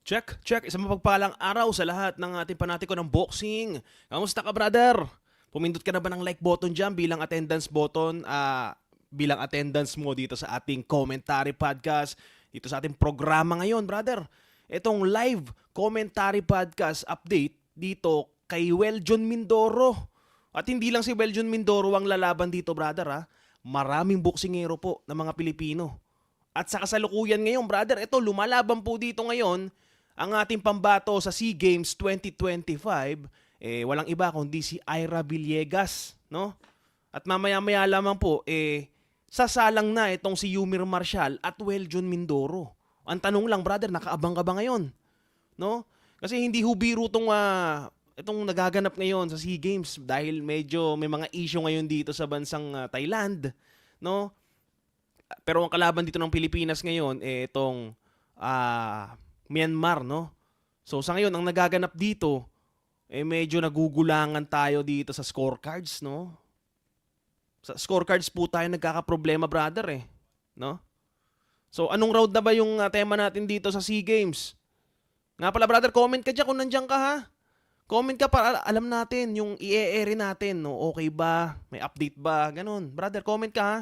Check, check. Isang mapagpalang araw sa lahat ng ating panatiko ng boxing. Kamusta ka, brother? Pumindot ka na ba ng like button dyan bilang attendance button? Bilang attendance mo dito sa ating commentary podcast, dito sa ating programa ngayon, brother. Itong live commentary podcast update dito kay Weljon Mindoro. At hindi lang si Weljon Mindoro ang lalaban dito, brother, ha? Maraming boksingero po ng mga Pilipino. At sa kasalukuyan ngayon, brother, ito, lumalaban po dito ngayon ang ating pambato sa SEA Games 2025, walang iba kundi si Ira Villegas, no? At mamaya-maya lamang po, sasalang na itong si Yumir Marshall at Weljon Mindoro. Ang tanong lang, brother, nakaabang ka ba ngayon? No? Kasi hindi ho biro itong nagaganap ngayon sa SEA Games dahil medyo may mga issue ngayon dito sa bansang Thailand, no? Pero ang kalaban dito ng Pilipinas ngayon, itong Myanmar, no? So sa ngayon, ang nagaganap dito, medyo nagugulangan tayo dito sa scorecards, no? Sa scorecards po tayo nagkakaproblema, brother, no? So anong round na ba yung tema natin dito sa SEA Games? Nga pala, brother, comment ka dyan kung nandiyan ka, ha? Comment ka para alam natin yung i-e-air natin, no? Okay ba? May update ba? Ganun. Brother, comment ka, ha?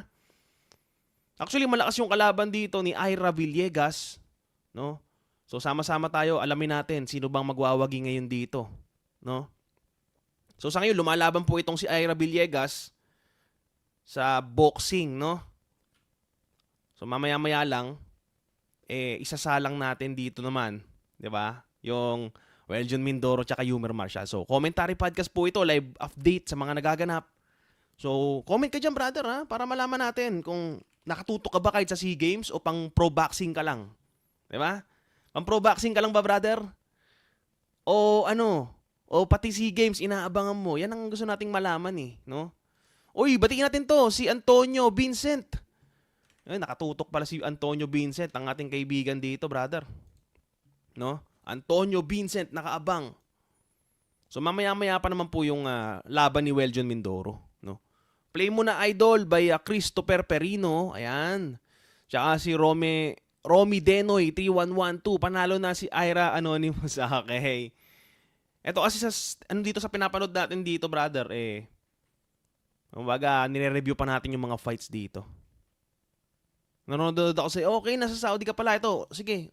Actually, malakas yung kalaban dito ni Ira Villegas, no? So sama-sama tayo, alamin natin sino bang magwawagi ngayon dito, no? So sa ngayon, lumalaban po itong si Ira Villegas sa boxing, no? So mamaya-maya lang, isasalang natin dito naman, 'di ba? Yung Weljon Mindoro tsaka Yumir Marshall. So commentary podcast po ito, live update sa mga nagaganap. So comment ka dyan, brother, ha? Para malaman natin kung nakatutok ka ba kahit sa SEA Games o pang pro boxing ka lang. 'Di ba? Pang pro boxing ka lang ba, brother? O ano? O pati SEA Games inaabangan mo? Yan ang gusto nating malaman, no? Uy, batiin natin to, si Antonio Vincent. Ay, nakatutok pala si Antonio Vincent, ang ating kaibigan dito, brother. No? Antonio Vincent, nakaabang. So mamaya-maya pa naman po yung laban ni Weljon Mindoro, no? Play mo na, Idol, by Christopher Perino. Ayan. Tsaka si Romy Denoy 3112. Panalo na si Ira Anonymous. Okay. Ito kasi dito sa pinapanood natin dito, brother, kumbaga, nire-review pa natin yung mga fights dito. Nanonood ako okay, nasa Saudi ka pala. Ito, sige.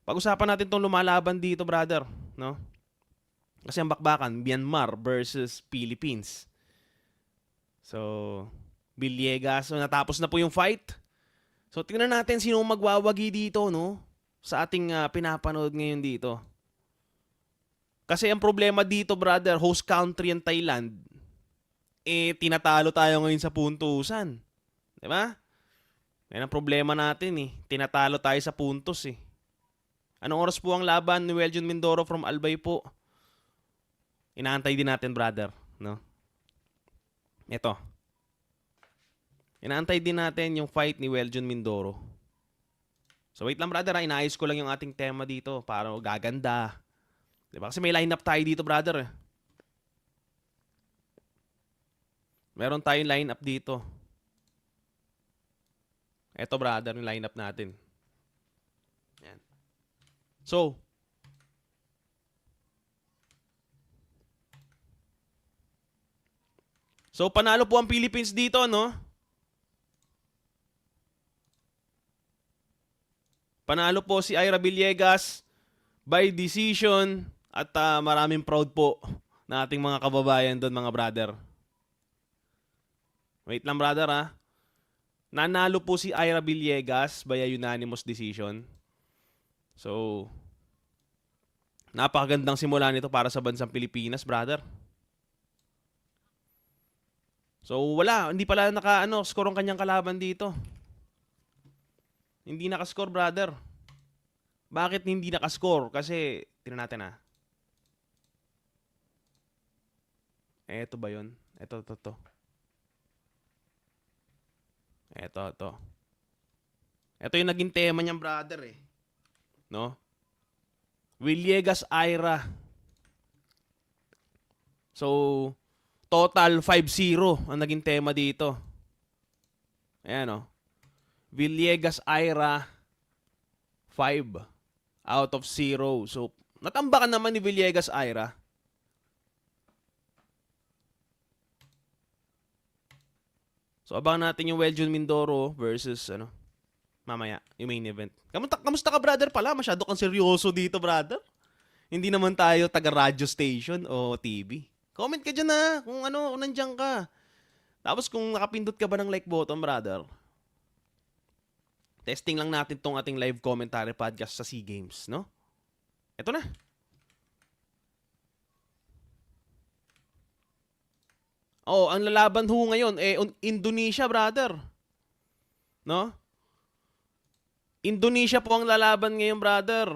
Pag-usapan natin tong lumalaban dito, brother, no? Kasi ang bakbakan, Myanmar versus Philippines. So, Villegas. So, natapos na po yung fight. So, tingnan natin sino magwawagi dito, no? Sa ating pinapanood ngayon dito. Kasi ang problema dito, brother, host country ang Thailand. Tinatalo tayo ngayon sa puntusan. Diba? Yan ang problema natin, Tinatalo tayo sa puntos, Anong oras po ang laban ni Weljon Mindoro from Albay po? Inaantay din natin, brother, no? Ito. Inaantay din natin yung fight ni Weljon Mindoro. So wait lang, brother, inaayos ko lang yung ating tema dito para gaganda. Diba? Kasi may lineup tayo dito, brother. Meron tayong lineup dito. Ito, brother, yung lineup natin. Yan. So panalo po ang Philippines dito, no? Panalo po si Ira Villegas by decision at maraming proud po na ating mga kababayan doon, mga brother. Wait lang, brother, ha? Nanalo po si Ira Villegas by a unanimous decision. So, napakagandang simula nito para sa bansang Pilipinas, brother. So, hindi pala score ang kanyang kalaban dito. Hindi nakascore, brother. Bakit hindi nakascore? Kasi, tingnan natin, Eto ba yun? Ito. Ito. Ito yung naging tema niyang, brother, no? Villegas Ira. So, total 5-0 ang naging tema dito. Ayan, Villegas Ira 5 out of 0. So, natambakan naman ni Villegas Ira. So, abangan natin yung Weljon Mindoro versus, mamaya, yung main event. Kamusta ka, brother, pala? Masyado kang seryoso dito, brother. Hindi naman tayo taga-radio station o TV. Comment ka dyan na kung nandiyan ka. Tapos kung nakapindot ka ba ng like button, brother. Testing lang natin tong ating live commentary podcast sa SEA Games, no? Ito na. Oh, ang lalaban ho ngayon, Indonesia, brother. No? Indonesia po ang lalaban ngayon, brother.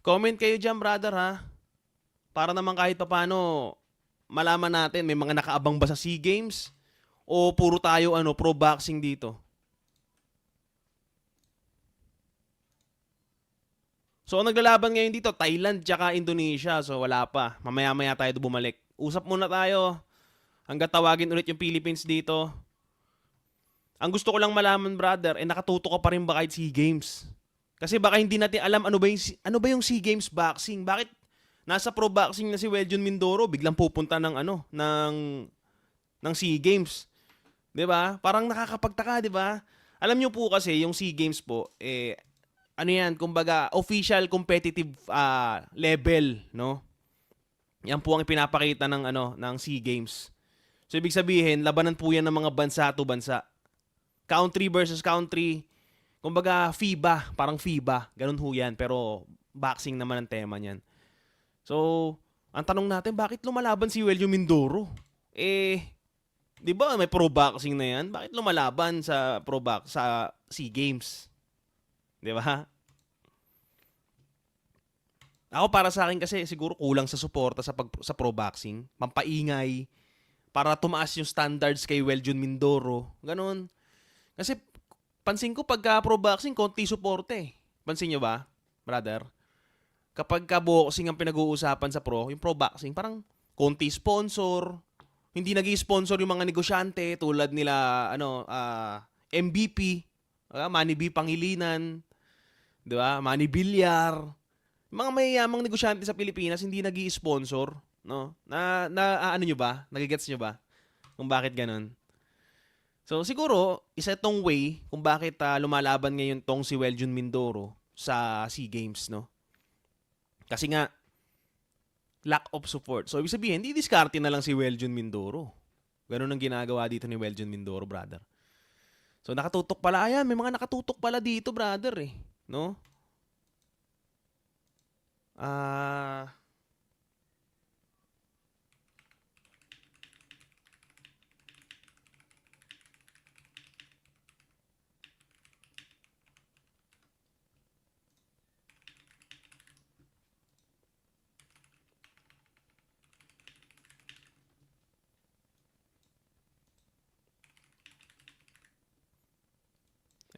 Comment kayo dyan, brother, ha? Para naman kahit paano malaman natin, may mga nakaabang ba sa SEA Games? O puro tayo, pro boxing dito? So, ang naglalaban ngayon dito, Thailand tsaka Indonesia. So, wala pa. Mamaya-maya tayo bumalik. Usap muna tayo. Hanggang tawagin ulit yung Philippines dito. Ang gusto ko lang malaman, brother, nakatuto ka pa rin ba kahit SEA Games? Kasi baka hindi natin alam ano ba yung SEA Games boxing. Bakit nasa pro boxing na si Weljon Mindoro, biglang pupunta ng ng SEA Games? 'Di ba? Parang nakakapagtaka, 'di ba? Alam niyo po kasi yung SEA Games po yan, kumbaga official competitive level, no? Yan po ang ipinapakita ng SEA Games. So ibig sabihin, labanan po yan ng mga bansa to bansa. Country versus country. Kumbaga FIBA, parang FIBA, ganun ho yan, pero boxing naman ang tema niyan. So, ang tanong natin, bakit lumalaban si Weljon Mindoro? 'Di ba may pro boxing na yan? Bakit lumalaban sa sa SEA Games? 'Di ba? Ako para sa akin kasi siguro kulang sa suporta sa pro boxing, pampaingay para tumaas yung standards kay Weljon Mindoro. Ganun. Kasi pansin ko pagka pro boxing konti suporte. Pansin niyo ba, brother? Kapag boxing ang pinag-uusapan sa yung pro boxing, parang konti sponsor. Hindi nag-i-sponsor yung mga negosyante tulad nila MVP, Manny B Pangilinan, 'di ba? Manny Villar. Mga mayayamang negosyante sa Pilipinas hindi nag-i-sponsor, no? Ano niyo ba? Nagigets niyo ba kung bakit ganun? So siguro isa itong way kung bakit lumalaban ngayon tong si Weljon Mindoro sa SEA Games, no? Kasi nga lack of support. So ibig sabihin, di-discarte na lang si Weljon Mindoro. Ganun ang ginagawa dito ni Weljon Mindoro, brother. So nakatutok pala, ayan, may mga nakatutok pala dito, brother no?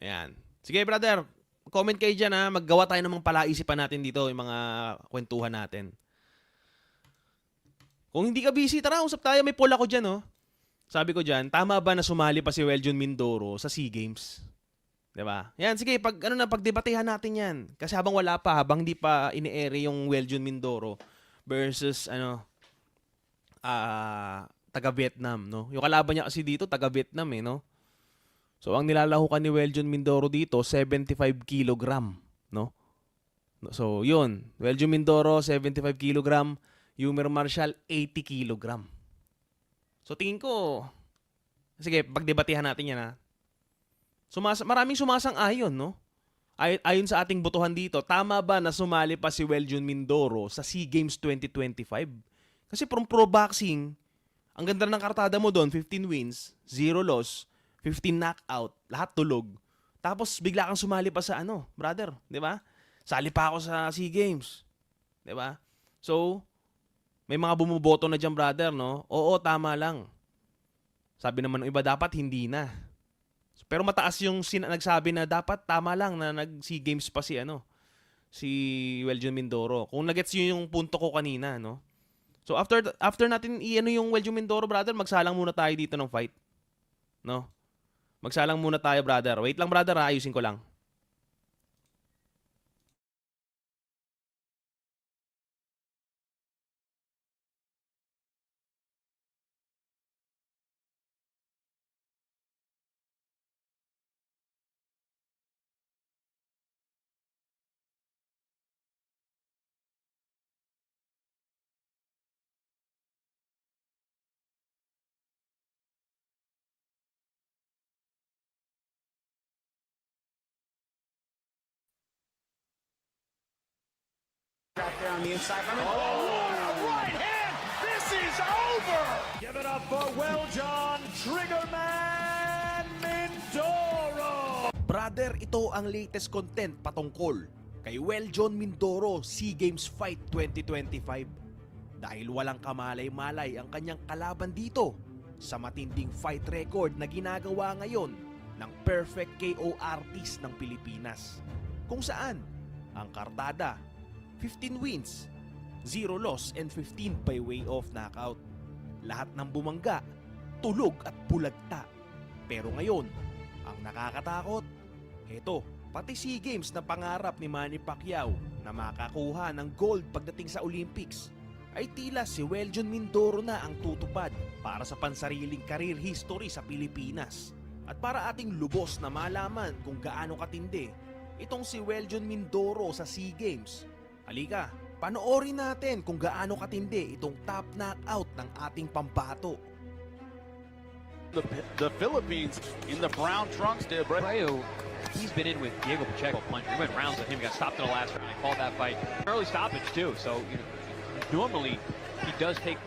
Ayan. Sige, brother. Comment kayo dyan, ha. Maggawa tayo ng mga palaisipan natin dito, yung mga kwentuhan natin. Kung hindi ka busy, tara, usap tayo. May poll ako dyan, oh. Sabi ko dyan, tama ba na sumali pa si Weljon Mindoro sa SEA Games? Diba? Yan, sige, pagdebatehan natin yan. Kasi habang wala pa, habang di pa ini-ere yung Weljon Mindoro versus, taga-Vietnam, no? Yung kalaban niya kasi dito, taga-Vietnam, no? So, ang nilalahukan ni Weljon Mindoro dito, 75 kilogram, no? So, yun. Weljon Mindoro, 75 kilogram. Yumer Marshall, 80 kilogram. So, tingin ko, sige, pagdebatehan natin yan, ha? Maraming sumasang-ayon, no? Ayon sa ating botohan dito, tama ba na sumali pa si Weljon Mindoro sa SEA Games 2025? Kasi from pro boxing, ang ganda ng kartada mo doon, 15 wins, 0 loss, 15 knockout, lahat tulog. Tapos bigla kang sumali pa sa brother, 'di ba? Sali pa ako sa SEA Games. 'Di ba? So, may mga bumuboto na diyan, brother, no? Oo, tama lang. Sabi naman ng iba dapat hindi na. Pero mataas yung nagsabi na dapat tama lang na nag-SEA Games pa si Weljon Mindoro. Kung nagets yun yung punto ko kanina, no? So after natin yung Weljon Mindoro, brother, magsalang muna tayo dito ng fight. No? Magsalang muna tayo, brother. Wait lang, brother, ha? Ayusin ko lang. Back there on the inside. Right hand! This is over! Give it up for Weljon Mindoro! Brother, ito ang latest content patungkol kay Weljon Mindoro SEA Games Fight 2025. Dahil walang kamalay-malay ang kanyang kalaban dito sa matinding fight record na ginagawa ngayon ng perfect KO artist ng Pilipinas. Kung saan ang kartada 15 wins, 0 loss, and 15 by way of knockout. Lahat ng bumangga, tulog at bulagta. Pero ngayon, ang nakakatakot, heto, pati SEA Games na pangarap ni Manny Pacquiao na makakuha ng gold pagdating sa Olympics, ay tila si Weljon Mindoro na ang tutupad para sa pansariling career history sa Pilipinas. At para ating lubos na malaman kung gaano katindi itong si Weljon Mindoro sa SEA Games, halika, panoorin natin kung gaano katindi itong top knockout ng ating pambato. The Philippines in the brown trunks, De Abreu. He's been in with Diego Pacheco punch. We went rounds with him. Got stopped in the last round. I called that fight early stoppage too. So normally he does take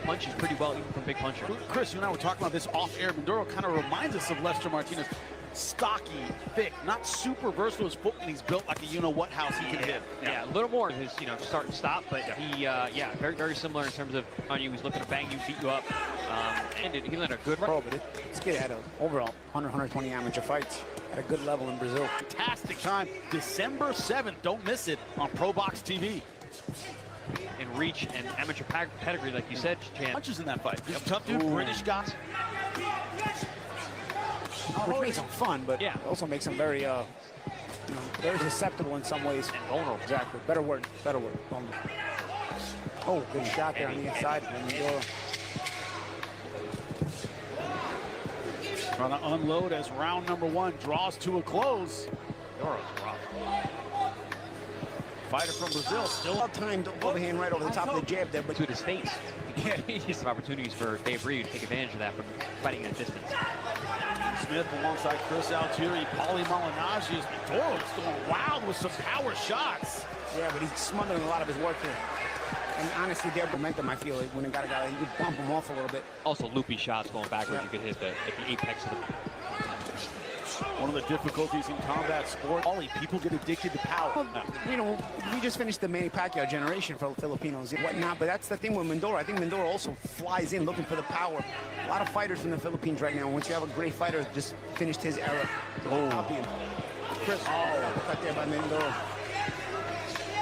punches pretty well, even from big puncher. Chris, you and I were talking about this off-air. Mindoro kind of reminds us of Lester Martinez. Stocky, thick, not super versatile as foot, and he's built like a you-know-what house he can hit. Yeah, a little more his start and stop, but he very similar in terms of on you. He's looking to bang you, beat you up, and he landed a good Pro, but this kid had an overall 100, 120 amateur fights at a good level in Brazil. Fantastic time, December 7th. Don't miss it on ProBox TV. And reach and amateur pedigree, like you said, Chan. Punches in that fight. He's a tough dude, British guy. Which makes him fun, but Yeah. also makes him very, very susceptible in some ways. And vulnerable. Exactly. Better word. Vulnerable. Oh, good shot there on the inside. Trying to unload as round number 1 draws to a close. Mindoro's rough. Fighter from Brazil still Well-timed overhand right over the top of the jab there, but To his face. He has some opportunities for De Abreu to take advantage of that from fighting that distance. Smith alongside Chris Altieri, Paulie Malignaggi. Mindoro's going wild with some power shots. yeah, but he's smothering a lot of his work here. And honestly, their momentum, I feel like when it got a guy, you could bump him off a little bit. Also loopy shots going backwards. Yeah. You could hit at the apex of the. One of the difficulties in combat sport, people get addicted to power. We just finished the Manny Pacquiao generation for Filipinos and whatnot, but that's the thing with Mindoro. I think Mindoro also flies in looking for the power. A lot of fighters in the Philippines right now. Once you have a great fighter, just finished his era. Copying. Chris, cut there by Mindoro.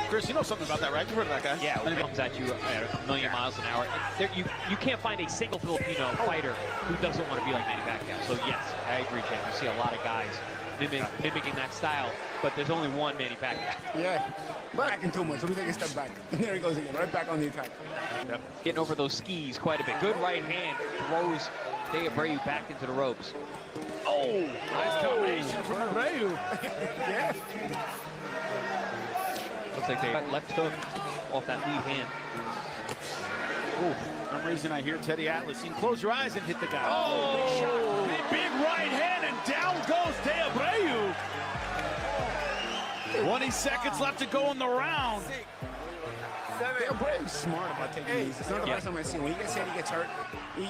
Chris, you know something about that, right? You've heard of that guy. Yeah, when it comes at you at a million miles an hour, you can't find a single Filipino fighter who doesn't want to be like Manny Pacquiao. So yes, I agree, Chad. You see a lot of guys mimicking that style, but there's only one Manny Pacquiao. Yeah, back in 2 months. Let me take a step back. And there he goes again, right back on the attack. Yep. Getting over those skis quite a bit. Good right hand throws De Abreu back into the ropes. Oh, nice combination from Abreu. Yeah. Looks like they got left hook off that lead hand. Oh, for some reason I hear Teddy Atlas. You can close your eyes and hit the guy. Oh, big right hand, and down goes De Abreu. 20 seconds left to go in the round. Abreu's smart about taking these. It's not the first time I've seen him. When he gets hit, he gets hurt. He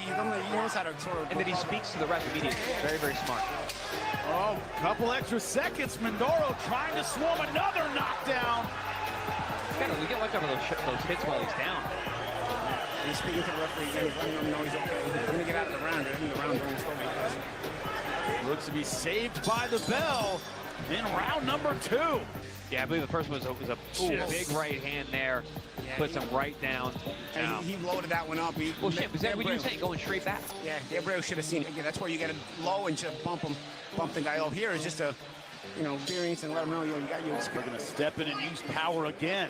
knows how to sort of... And then he speaks to the ref immediately. Very, very smart. Oh, couple extra seconds. Mindoro trying to swarm another knockdown. We get like over those hits while he's down. He's speaking to the referee again. He's letting him know he's okay. He's going to get out of the round. I think the round's going slowly. looks to be saved by the bell in round number 2. Yeah, I believe the first one was a big right hand there. Puts him right down. And he loaded that one up. Well, shit, was that what you were saying? Going straight back? Yeah, Gabriel should have seen it. Again, that's where you get it low and just bump the guy. Oh, here is just a, variance and let him know you got your We're going to step in and use power again.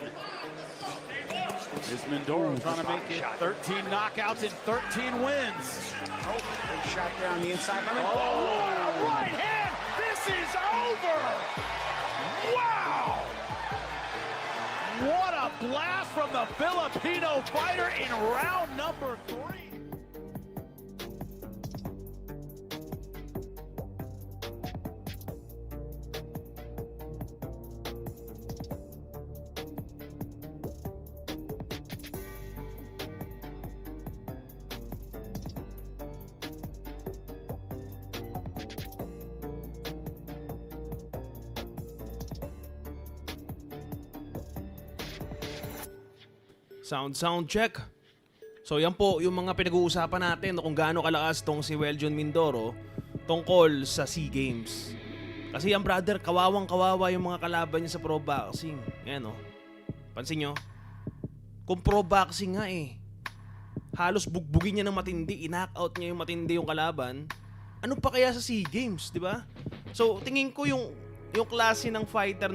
Is Mindoro trying to make it 13 knockouts and 13 wins. Oh, big shot there on the inside. Oh, right hand! This is over! Wow! What a blast from the Filipino fighter in round number 3. Sound check. So yan po yung mga pinag-uusapan natin kung gaano kalakas tong si Weljon Mindoro tungkol sa SEA Games. Kasi yan brother, kawawang-kawawa yung mga kalaban niya sa pro boxing. Yan o. Pansin nyo? Kung pro boxing nga halos bugbugin niya ng matindi, i-knockout niya yung matindi yung kalaban. Ano pa kaya sa SEA Games, di ba? So tingin ko yung klase ng fighter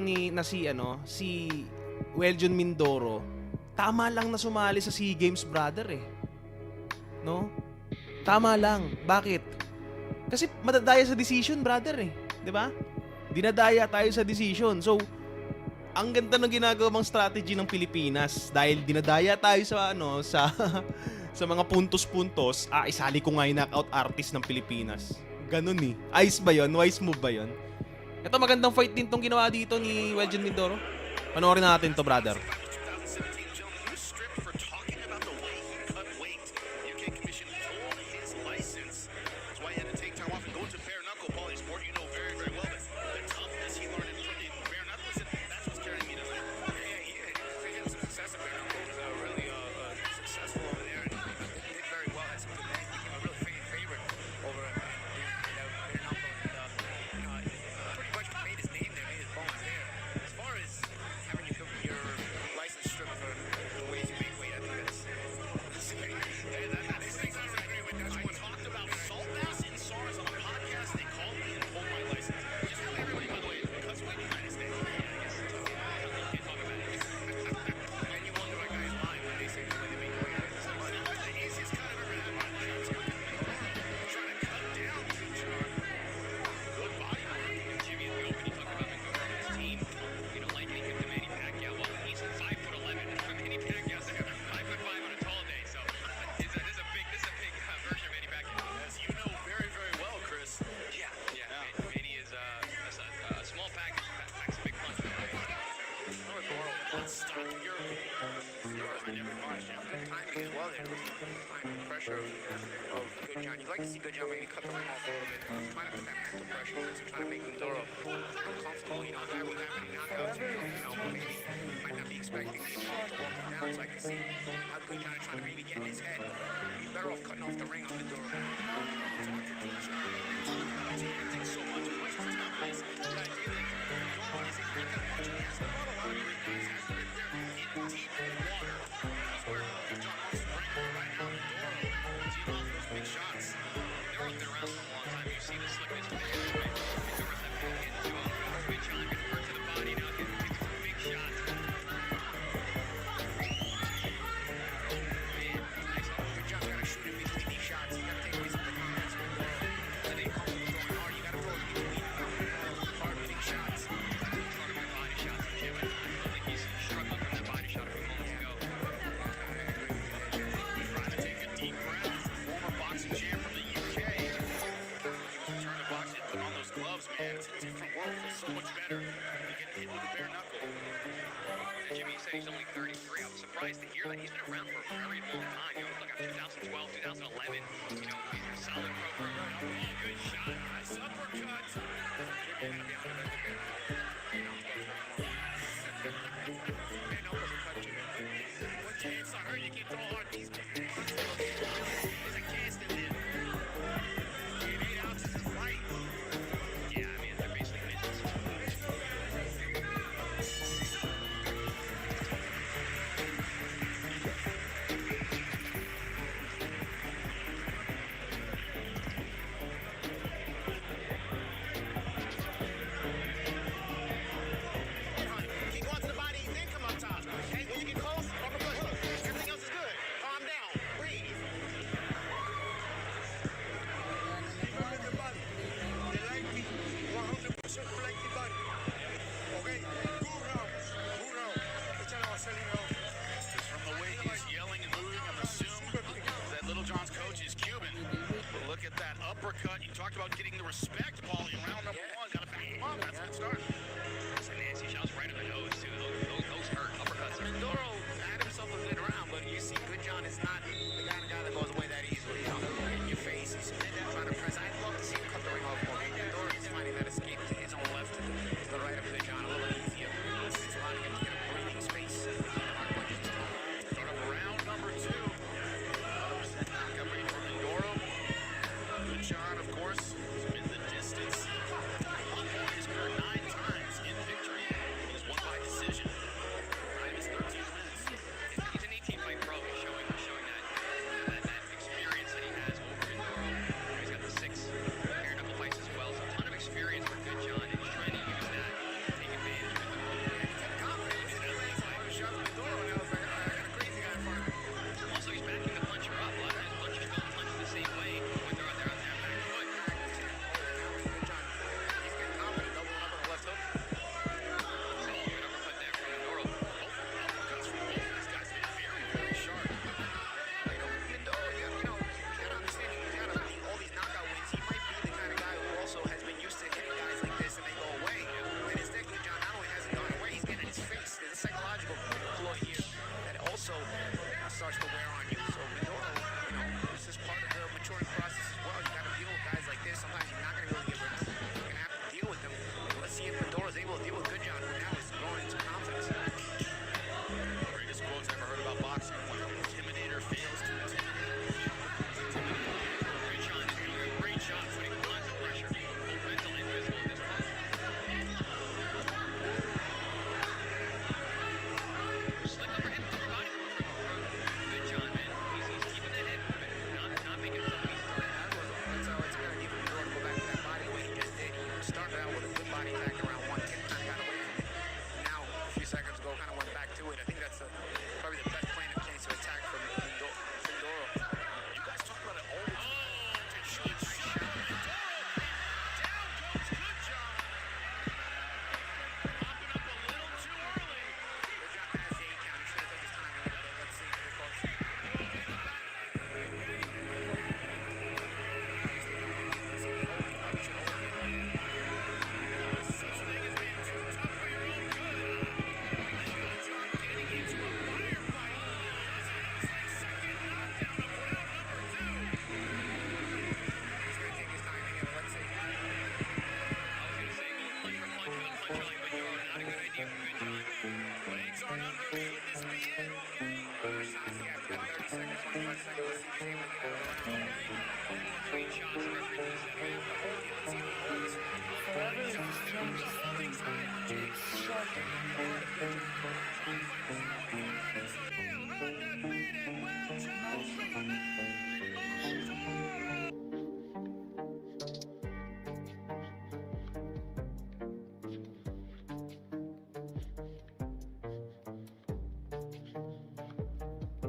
si Weljon Mindoro, tama lang na sumali sa SEA Games, brother No? Tama lang. Bakit? Kasi madadaya sa decision, brother 'Di ba? Dinadaya tayo sa decision. So, ang ganda ng ginagawang strategy ng Pilipinas dahil dinadaya tayo sa sa mga puntos-puntos, isali ko nga yung knockout artist ng Pilipinas. Ganun Ayos ba 'yon? Wise move ba 'yon? Ito magandang fight din tong ginawa dito ni Weljon Mindoro. Panoorin natin to, brother. Pressure of Goodjohn. You'd like to see Goodjohn maybe cut the ring off a little bit. Might have put that mental pressure because he's trying to make Mindoro uncomfortable. A guy with that many knockouts, maybe might not be expecting him to walk him down. So I can see how Goodjohn is trying to maybe get in his head. He's better off cutting off the ring on Mindoro. He's only 33. I was surprised to hear that. He's been around for a very long time. Like 2012, 2011. He's a solid pro. Good shot. Nice uppercut. What chance I heard you can throw hard these days. There's a cast in there. 8 ounces is light.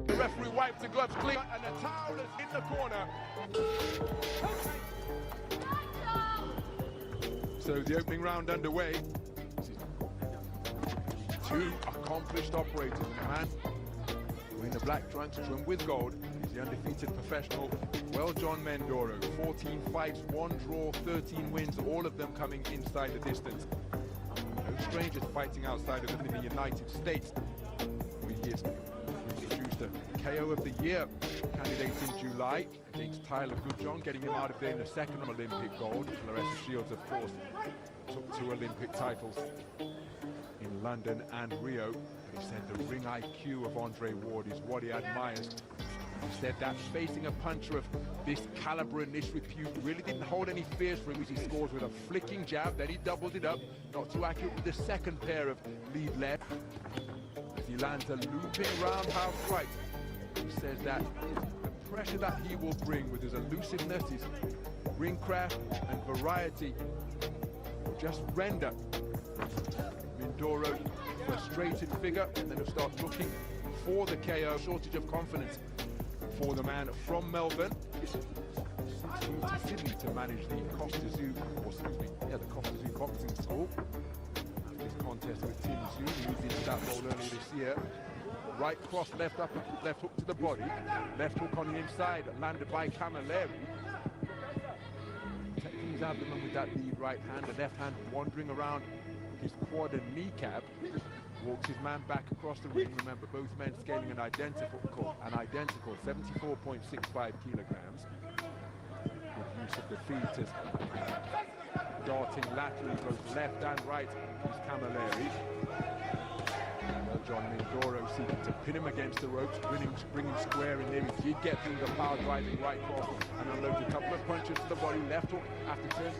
The referee wipes the gloves clean and the towel is in the corner. So the opening round underway. Two accomplished operators. The man in the black trunks trimmed with gold is the undefeated professional Weljon Mindoro. 14 fights, 1 draw, 13 wins, all of them coming inside the distance. No strangers fighting outside of them in the United States. He is introduced a KO of the year candidate in July against Tyler Goodjohn, getting him out of there in the second Olympic gold. Claressa Shields, of course, took 2 Olympic titles in London and Rio. But he said the ring IQ of Andre Ward is what he admires. He said that facing a puncher of this caliber and this repute really didn't hold any fears for him as he scores with a flicking jab, then he doubled it up, not too accurate with the second pair of lead left. As he lands a looping roundhouse right, he says that the pressure that he will bring with his elusiveness, his ring craft and variety will just render Mindoro a frustrated figure, and then he'll start looking for the KO. Shortage of confidence for the man from Melbourne. Moved to Sydney to manage the the Costa Zoo boxing school. This contest with Tim Zhu, he moved into that role earlier this year. Right cross, left hook to the body, left hook on the inside, landed by Cameleri. Protecting his abdomen with that lead right hand, the left hand wandering around his quad and kneecap. Walks his man back across the ring. Remember, both men scaling an identical 74.65 kilograms. Good use of the feet as darting laterally, both left and right, is Cameleri. Weljon Mindoro seeking to pin him against the ropes, bringing square in there. He did get through the power driving right cross and unloads a couple of punches to the body, left hook after turn.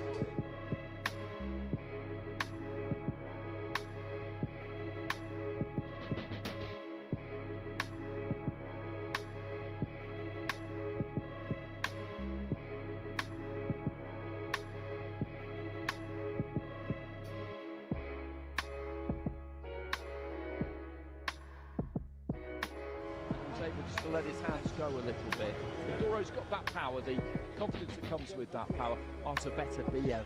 Able just to let his hands go a little bit. Mindoro's got that power, the confidence that comes with that power. Arta better Biev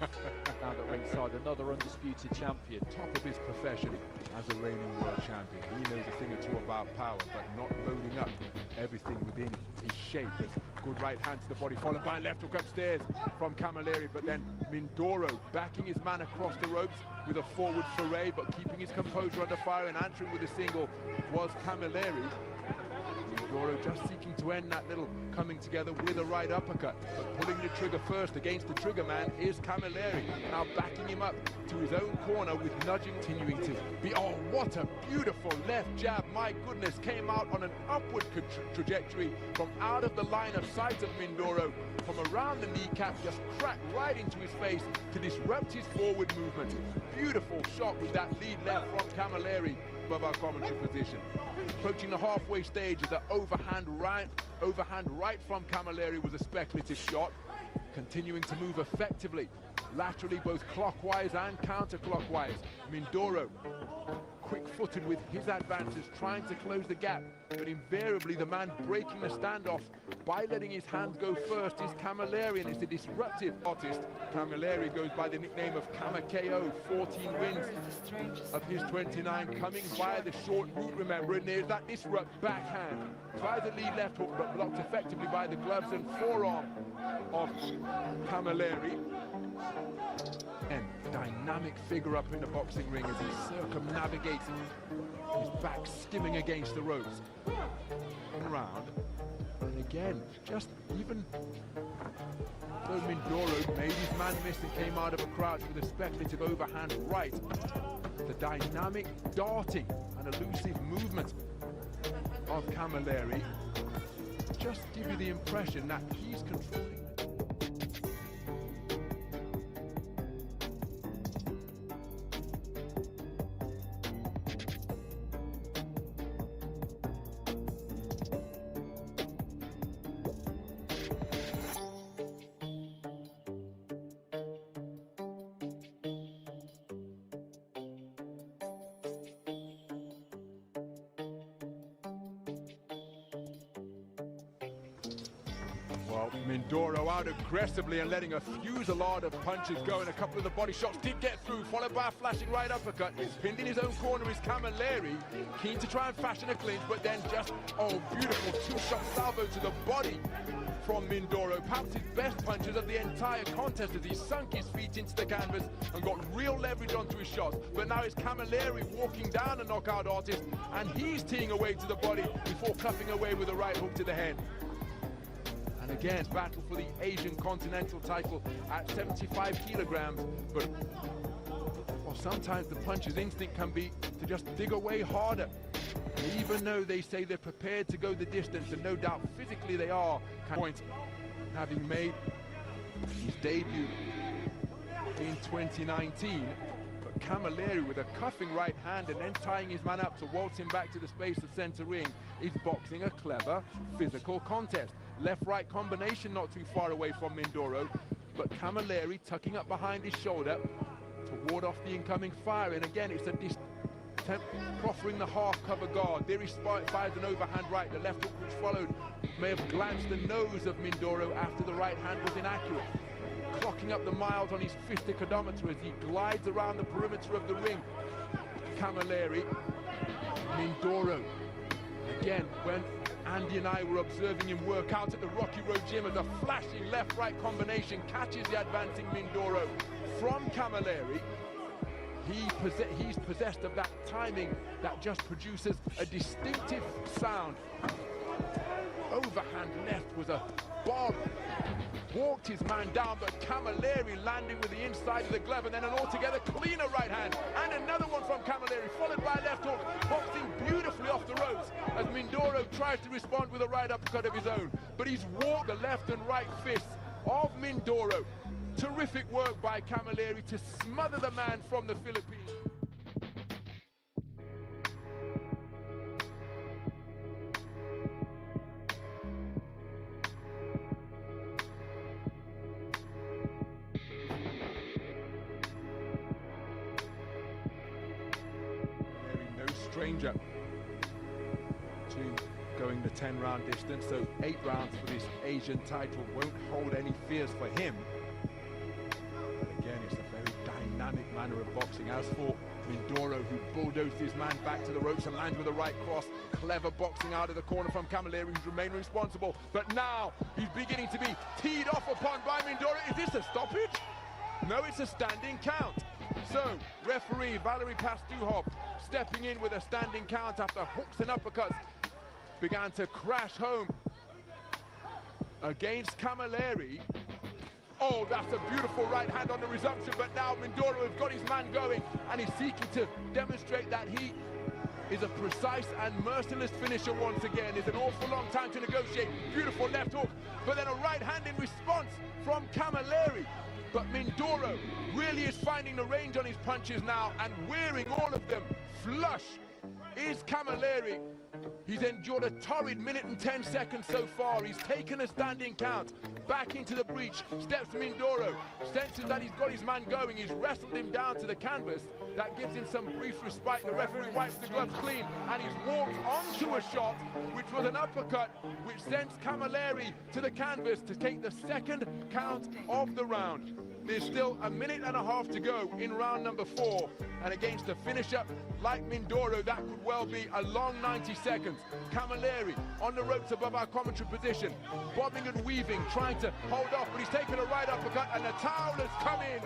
down at ringside, another undisputed champion. Top of his profession as a reigning world champion. He knows a thing or two about power, but not loading up everything within his shape. There's good right hand to the body, followed by a left hook upstairs from Cameleri, but then Mindoro backing his man across the ropes with a forward foray, but keeping his composure under fire and answering with a single was Cameleri. Mindoro just seeking to end that little coming together with a right uppercut, but pulling the trigger first against the trigger man is Cameleri. Now backing him up to his own corner with nudging, continuing to be, oh, what a beautiful left jab, my goodness, came out on an upward trajectory from out of the line of sight of Mindoro, from around the kneecap, just cracked right into his face to disrupt his forward movement. Beautiful shot with that lead left from Cameleri above our commentary position. Approaching the halfway stage, the overhand right from Cameleri was a speculative shot. Continuing to move effectively, laterally, both clockwise and counterclockwise. Mindoro, quick-footed with his advances, trying to close the gap, but invariably the man breaking the standoff by letting his hands go first is Cameleri, and it's the disruptive artist. Cameleri goes by the nickname of Kama KO, 14 wins of his 29, coming via the short route, remember, and there's that disrupt backhand. Tries the lead left hook, but blocked effectively by the gloves and forearm of Cameleri. And dynamic figure up in the boxing ring as he circumnavigates, his back skimming against the ropes. Around, and again, just even though Mindoro made his man miss and came out of a crouch with a speculative overhand right, the dynamic darting and elusive movement of Cameleri just give you the impression that he's controlling. Well, Mindoro out aggressively and letting a fusillade of punches go, and a couple of the body shots did get through, followed by a flashing right uppercut. Pinned in his own corner is Cameleri, keen to try and fashion a clinch, but then just, oh, beautiful two-shot salvo to the body from Mindoro. Perhaps his best punches of the entire contest as he sunk his feet into the canvas and got real leverage onto his shots. But now it's Cameleri walking down a knockout artist, and he's teeing away to the body before cuffing away with a right hook to the head. And again, battle for the Asian Continental title at 75 kilograms. But well, sometimes the puncher's instinct can be to just dig away harder. And even though they say they're prepared to go the distance, and no doubt physically they are, points having made his debut in 2019. But Cameleri with a cuffing right hand and then tying his man up to waltz him back to the space of center ring is boxing a clever physical contest. Left-right combination not too far away from Mindoro, but Cameleri tucking up behind his shoulder to ward off the incoming fire. And again, it's a proffering the half-cover guard. There he fires an overhand right. The left hook which followed may have glanced the nose of Mindoro after the right hand was inaccurate. Clocking up the miles on his fistic odometer as he glides around the perimeter of the ring. Cameleri, Mindoro. Again, when Andy and I were observing him work out at the Rocky Road Gym, as a flashing left-right combination catches the advancing Mindoro from Cameleri. He's possessed of that timing that just produces a distinctive sound. Overhand left was a bomb. Walked his man down, but Cameleri landing with the inside of the glove, and then an altogether cleaner right hand. And another one from Cameleri, followed by a left hook, boxing beautifully off the ropes as Mindoro tries to respond with a right uppercut of his own. But he's walked the left and right fists of Mindoro. Terrific work by Cameleri to smother the man from the Philippines. No stranger to going the 10-round distance, so 8 rounds for this Asian title won't hold any fears for him. Again, it's a very dynamic manner of boxing. As for Mindoro, who bulldozed his man back to the ropes and lands with a right cross. Clever boxing out of the corner from Cameleri, who's remained responsible. But now he's beginning to be teed off upon by Mindoro. Is this a stoppage? No, it's a standing count. So, referee Valery Pastuhov stepping in with a standing count after hooks and uppercuts began to crash home against Cameleri. Oh, that's a beautiful right hand on the resumption, but now Mindoro has got his man going, and he's seeking to demonstrate that he is a precise and merciless finisher once again. It's an awful long time to negotiate. Beautiful left hook, but then a right hand in response from Cameleri. But Mindoro really is finding the range on his punches now and wearing all of them flush. Is Cameleri. He's endured a torrid minute and 10 seconds so far. He's taken a standing count. Back into the breach, steps Mindoro. Senses that he's got his man going. He's wrestled him down to the canvas. That gives him some brief respite. The referee wipes the gloves clean, and he's walked onto a shot, which was an uppercut, which sends Cameleri to the canvas to take the second count of the round. There's still a minute and a half to go in round number 4. And against a finisher like Mindoro, that could well be a long 90 seconds. Cameleri on the ropes above our commentary position, bobbing and weaving, trying to hold off, but he's taken a right uppercut, and the towel has come in.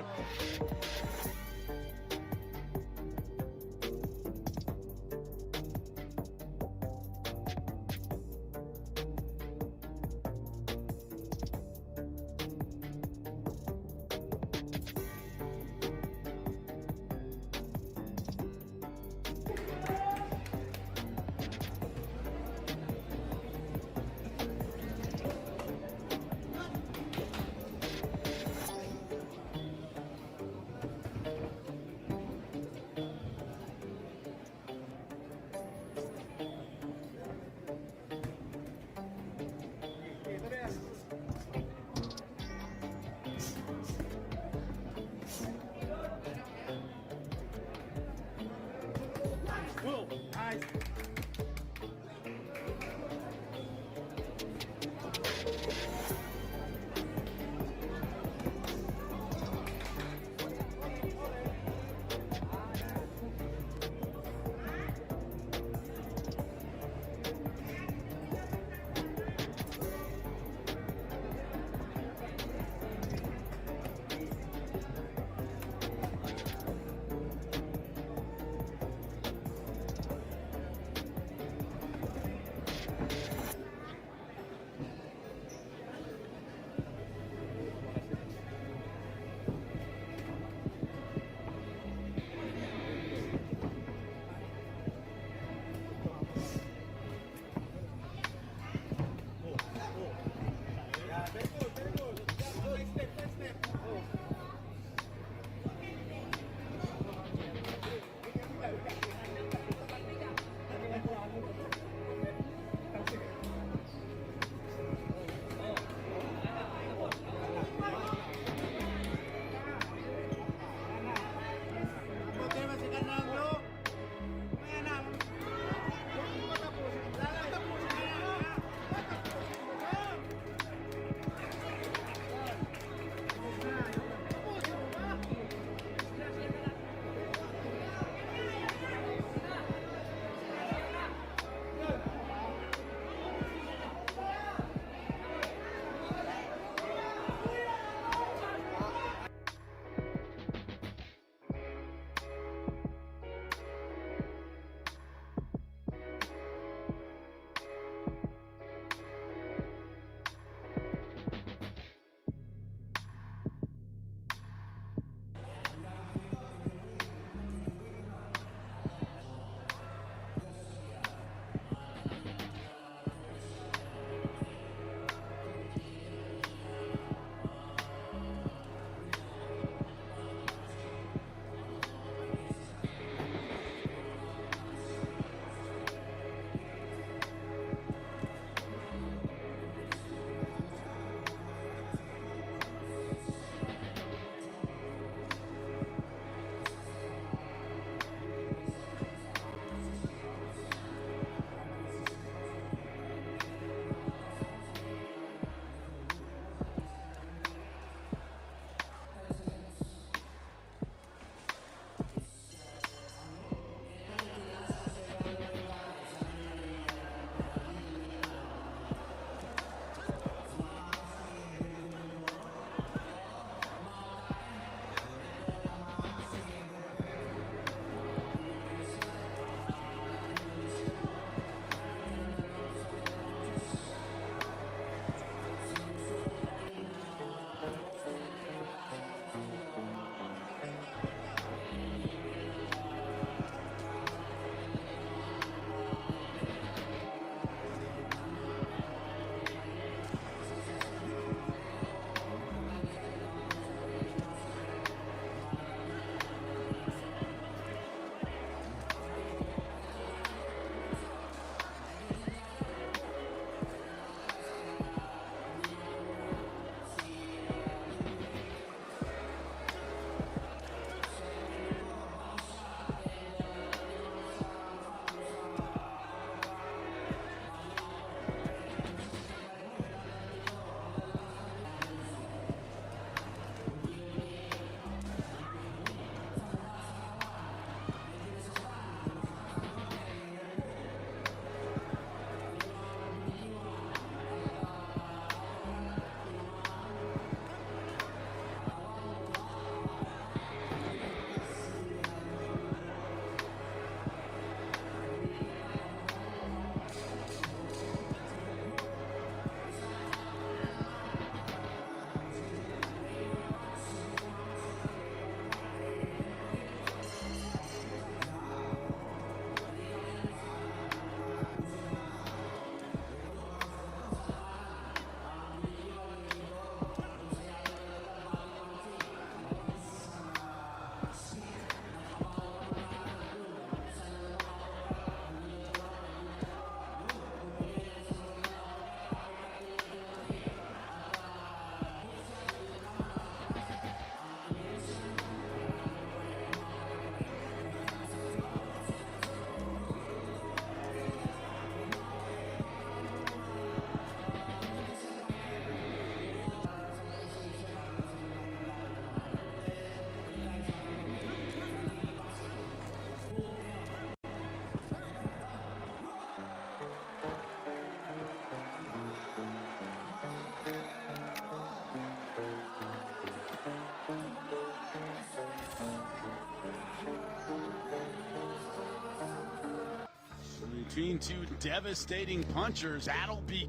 between two devastating punchers. That'll be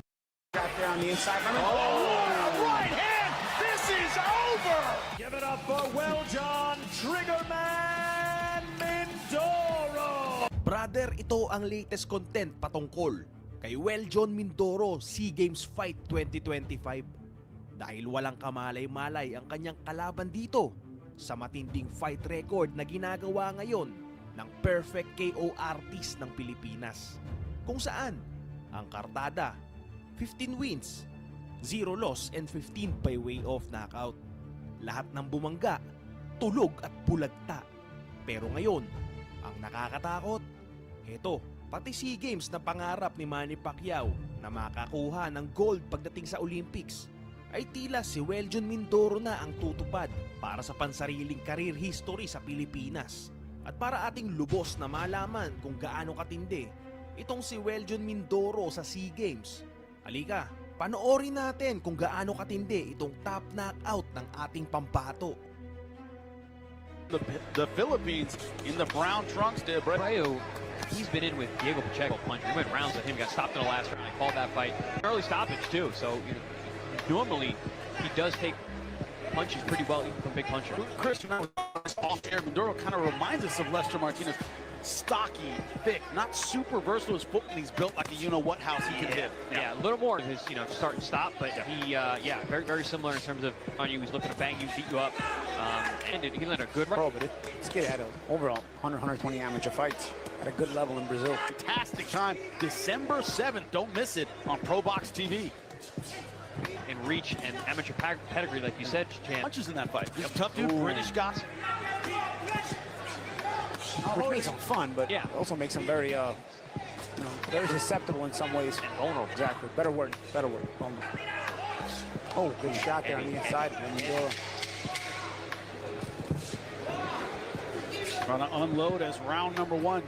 Shot there on the inside. right hand. This is over. Give it up for Weljon Triggerman Mindoro! Brother, ito ang latest content patungkol kay Weljon Mindoro SEA Games Fight 2025. Dahil walang kamalay-malay ang kanyang kalaban dito sa matinding fight record na ginagawa ngayon ng perfect KO artist ng Pilipinas. Kung saan ang kartada 15 wins, 0 loss and 15 by way of knockout. Lahat ng bumangga, tulog at bulagta. Pero ngayon, ang nakakatakot, heto, pati SEA Games na pangarap ni Manny Pacquiao na makakuha ng gold pagdating sa Olympics, ay tila si Weljon Mindoro na ang tutupad para sa pansariling career history sa Pilipinas. At para ating lubos na malaman kung gaano katindi itong si Weljon Mindoro sa SEA Games, halika, panoorin natin kung gaano katindi itong top knockout ng ating pambato. The Philippines in the brown trunks. Abreu, he's been in with Diego Pacheco puncher. He went rounds with him, got stopped in the last round. He called that fight early stoppage too. So normally he does take punches pretty well, even from big puncher. Chris, off air, Mindoro kind of reminds us of Lester Martinez. Stocky, thick, not super versatile as foot, and he's built like a you-know-what house he can hit. Yeah, a little more his start and stop, but he very very similar in terms of on you. He's looking to bang you, beat you up, and he landed a good Pro, but this kid had overall 100-120 amateur fights at a good level in Brazil. Fantastic time, December 7th. Don't miss it on ProBox TV. in reach and amateur pedigree, like you said, Chan. Punches in that fight. He's a tough dude, British guy. Which makes him fun, but Yeah. also makes him very, very susceptible in some ways. And vulnerable. Exactly. Better word. Vulnerable. Oh, good shot there on the inside. Trying to unload as round number one.